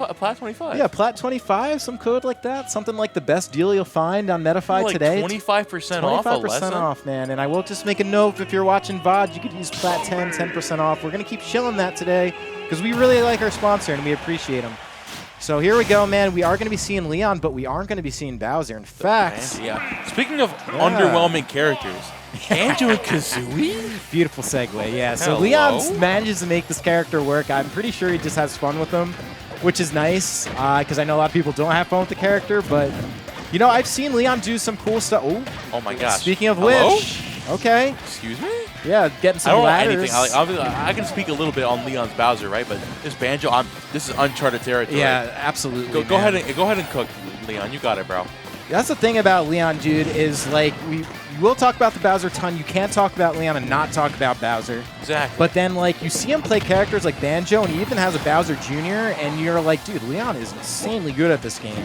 A Plat 25? Yeah, Plat 25, some code like that. Something like the best deal you'll find on Metafy like today. 25% off a lesson? 25% off, man. And I will just make a note, if you're watching VOD, you could use Plat 10, 10% off. We're going to keep shilling that today because we really like our sponsor and we appreciate them. So here we go, man. We are going to be seeing LeoN, but we aren't going to be seeing Bowser. In fact, yeah. Speaking of underwhelming characters, Banjo and Kazooie? Beautiful segue, yeah. So Hello? LeoN manages to make this character work. I'm pretty sure he just has fun with them, which is nice because I know a lot of people don't have fun with the character. But, you know, I've seen LeoN do some cool stuff. Oh my gosh. Speaking of which, okay. Excuse me? Yeah, getting some I don't ladders. know anything. I can speak a little bit on LeoN's Bowser, right? But this Banjo, this is uncharted territory. Yeah, absolutely. Go ahead and cook, LeoN. You got it, bro. That's the thing about LeoN, dude, is like we will talk about the Bowser a ton. You can't talk about LeoN and not talk about Bowser. Exactly. But then, like, you see him play characters like Banjo, and he even has a Bowser Jr., and you're like, dude, LeoN is insanely good at this game.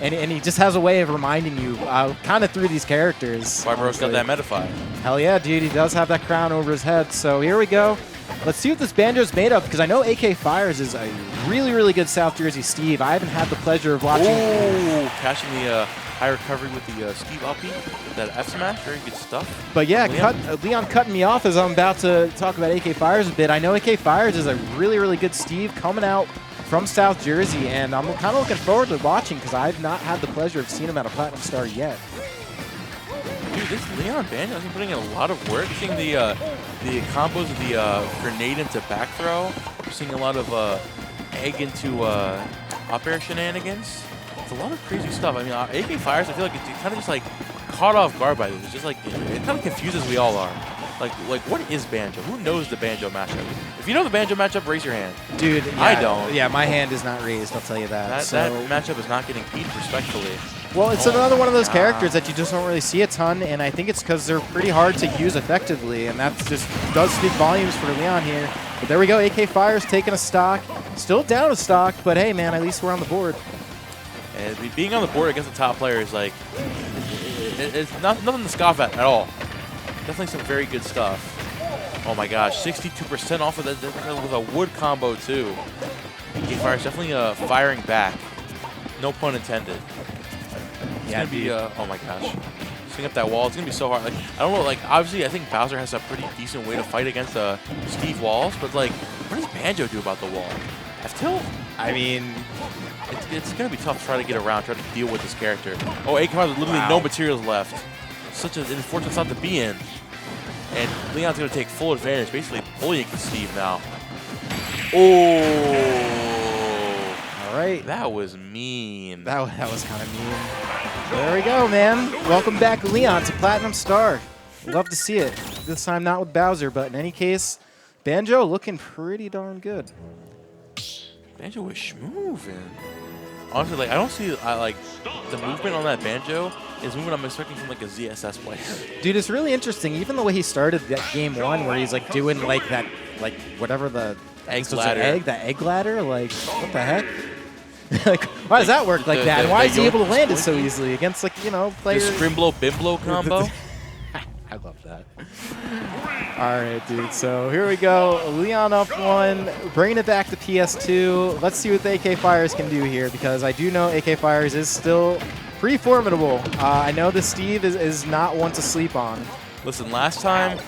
And he just has a way of reminding you kind of through these characters. Barbaro's got that Metafy. Hell yeah, dude. He does have that crown over his head. So here we go. Let's see what this Banjo's made of, because I know AKFirez is a really, really good South Jersey Steve. I haven't had the pleasure of watching. Ooh, catching the high recovery with the Steve uppy, with that F smash, very good stuff. But yeah, LeoN cutting me off as I'm about to talk about AKFirez a bit. I know AKFirez is a really, really good Steve coming out from South Jersey, and I'm kind of looking forward to watching because I've not had the pleasure of seeing him at a Platinum Star yet. Dude, this LeoN Banjo has been putting in a lot of work. Seeing the combos of the grenade into back throw. We're seeing a lot of egg into up air shenanigans. It's a lot of crazy stuff. I mean, AKFirez, I feel like it's kind of just like caught off guard by this. It's just like it kind of confuses we all are. Like what is Banjo? Who knows the Banjo matchup? If you know the Banjo matchup, raise your hand. Dude, yeah, I don't. Yeah, my hand is not raised, I'll tell you that. That matchup is not getting beat respectfully. Well, it's another one of those characters that you just don't really see a ton, and I think it's because they're pretty hard to use effectively, and that just does speak volumes for LeoN here. But there we go, AKFirez taking a stock. Still down a stock, but hey, man, at least we're on the board. And being on the board against the top player is like, it's nothing to scoff at all. Definitely some very good stuff. Oh my gosh, 62% off of that with a wood combo too. AKFirez definitely firing back. No pun intended. It's gonna be oh my gosh. Swing up that wall, it's gonna be so hard. Like I don't know, like obviously I think Bowser has a pretty decent way to fight against Steve walls, but like what does Banjo do about the wall? F-tilt? I mean, it's gonna be tough to try to get around, try to deal with this character. Oh, AKFirez literally no materials left. Such an unfortunate spot to be in. And LeoN's gonna take full advantage, basically bullying Steve now. Oh. All right. That was mean. That was kind of mean. There we go, man. Welcome back, LeoN, to Platinum Star. Love to see it. This time not with Bowser, but in any case, Banjo looking pretty darn good. Banjo was schmoovin'. Honestly, like I don't see like the movement on that Banjo is movement I'm expecting from like a ZSS player. Dude, it's really interesting. Even the way he started that game one, where he's like doing like that, like whatever the egg ladder, that egg ladder. Like what the heck? Like, why does that work like that? And why is he able to land it so easily against, like, you know, players? The Scrimble Bimblo combo? I love that. All right, dude. So here we go. LeoN up one, bringing it back to PS2. Let's see what the AKFirez can do here, because I do know AKFirez is still pretty formidable. I know the Steve is not one to sleep on. Listen, last time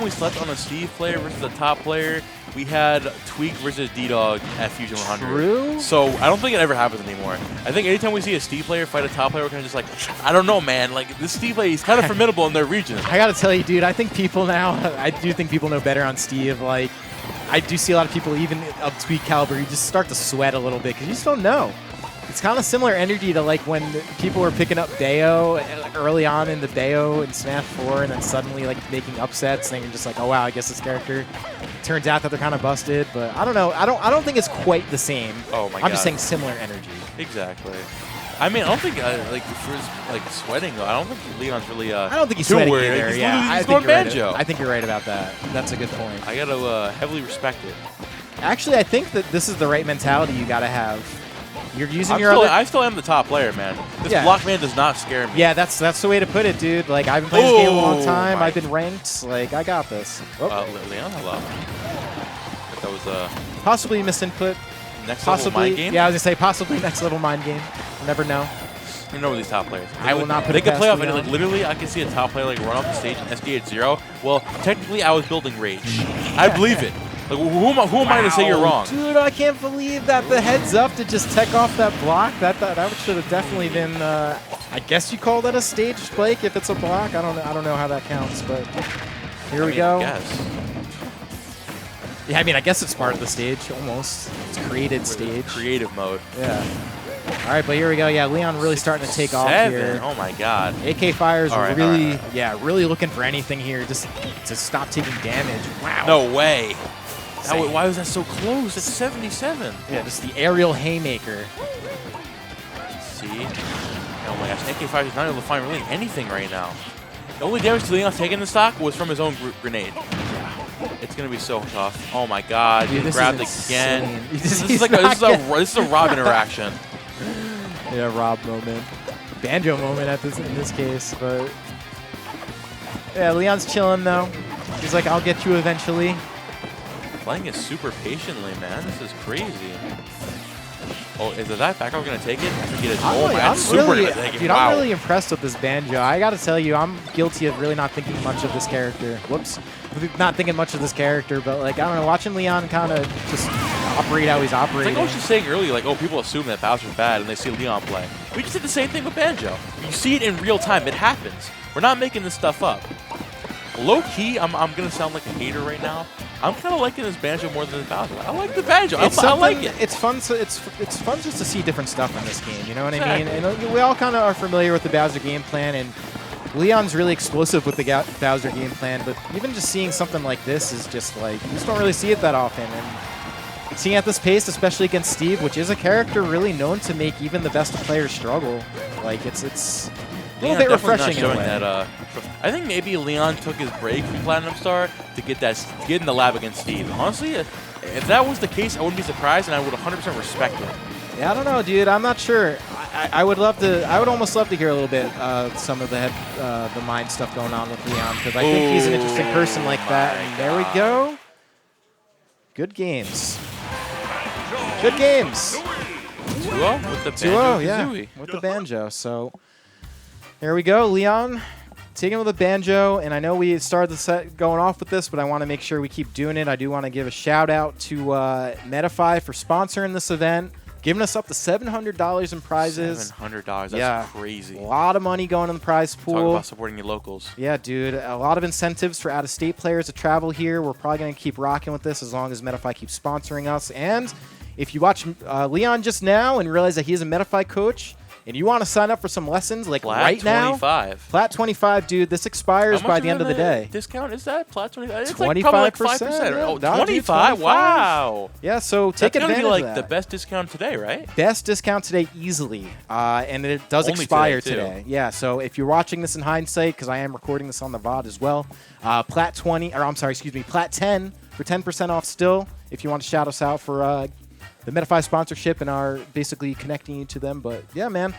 we slept on a Steve player versus a top player, we had Tweak versus D-Dog at Fusion 100. True. So I don't think it ever happens anymore. I think anytime we see a Steve player fight a top player, we're kind of just like, I don't know, man. Like, this Steve player, he's kind of formidable in their region. I got to tell you, dude, I think people now, I do think people know better on Steve. Like, I do see a lot of people, even of Tweak caliber, you just start to sweat a little bit because you just don't know. It's kind of similar energy to like when people were picking up Bayo early on in the Bayo in Smash 4 and then suddenly like making upsets and you're just like, oh wow, I guess this character turns out that they're kind of busted, but I don't know. I don't think it's quite the same. Oh my god. I'm just saying similar energy. Exactly. I mean, I don't think like for his like sweating though. I don't think LeoN's really I don't think he's too sweating worried. either. He's Yeah, he's going Banjo. I think you're right about that. That's a good point. I gotta heavily respect it. Actually, I think that this is the right mentality you gotta have. You're using I still am the top player, man. This block man does not scare me. Yeah, that's the way to put it, dude. Like, I've been playing this game a long time. I've been ranked. Like, I got this. LeoN, hello. That was possibly misinput. next level Possibly, mind game. yeah, I was gonna say possibly next level mind game. You never know. You know these top players. I will not put They it can past play off LeoN. any, like literally. I can see a top player like run off the stage and SD at 0. Well, technically, I was building rage. I believe it. Like, who am I to say you're wrong? Dude, I can't believe that the heads up to just tech off that block. That should have definitely been. I guess you call that a stage spike if it's a block. I don't know how that counts, but here we go. Yes. Yeah, I mean, I guess it's part of the stage almost. It's created stage. Creative mode. Yeah. All right, but here we go. Yeah, LeoN really starting to take off here. Oh my God. AKFirez Right, really, yeah, really looking for anything here just to stop taking damage. Wow. No way. Why was that so close? It's 77. Yeah, just the aerial haymaker. See? Oh my gosh, AKFirez is not able to find really anything right now. The only damage to LeoN's taking the stock was from his own grenade. It's gonna be so tough. Oh my God, Dude, he grabbed again. This is a Rob interaction. Yeah, Rob moment, Banjo moment in this case, but yeah, LeoN's chilling though. He's like, I'll get you eventually. Playing it super patiently, man. This is crazy. Oh, is it that back? I'm gonna take it. I think it is. Oh my God, Dude, I'm really impressed with this Banjo. I gotta tell you, I'm guilty of really not thinking much of this character. Whoops. Not thinking much of this character, but like, I don't know, watching LeoN kind of just operate how he's operating. It's like I was just saying earlier, like, oh, people assume that Bowser's bad and they see LeoN play. We just did the same thing with Banjo. You see it in real time. It happens. We're not making this stuff up. Low key, I'm gonna sound like a hater right now. I'm kind of liking this Banjo more than the Bowser. I like the Banjo. I like it. It's fun. It's fun just to see different stuff in this game. You know what I mean? And we all kind of are familiar with the Bowser game plan, and LeoN's really explosive with the Bowser game plan. But even just seeing something like this is just like, you just don't really see it that often. And seeing at this pace, especially against Steve, which is a character really known to make even the best of players struggle. Like it's a little bit refreshing in a way. That, I think maybe LeoN took his break from Platinum Star to get in the lab against Steve. Honestly, if that was the case, I wouldn't be surprised, and I would 100% respect it. Yeah, I don't know, dude. I'm not sure. I would love to. I would almost love to hear a little bit some of the mind stuff going on with LeoN, because I think he's an interesting person like that. And there we go. Good games. Good games. 2-0 with the Banjo. 2-0, yeah, with the Banjo. So there we go, LeoN. Taking with a Banjo, and I know we started the set going off with this, but I want to make sure we keep doing it. I do want to give a shout out to Metafy for sponsoring this event, giving us up to $700 in prizes. $700, that's crazy. A lot of money going in the prize pool. Talk about supporting your locals. Yeah, dude. A lot of incentives for out-of-state players to travel here. We're probably going to keep rocking with this as long as Metafy keeps sponsoring us. And if you watch LeoN just now and realize that he is a Metafy coach, and you want to sign up for some lessons like right now, Plat 25, dude, this expires by the end of the day. Discount is that? Plat 25? It's 25%. Like probably like 5%. Yeah. Oh, 25? Wow. Yeah, so take advantage of that. That's like the best discount today, right? Best discount today easily. And it does Only expire today. Yeah, so if you're watching this in hindsight, because I am recording this on the VOD as well, Plat 10 for 10% off still, if you want to shout us out for the Metafy sponsorship and are basically connecting you to them. But yeah, man,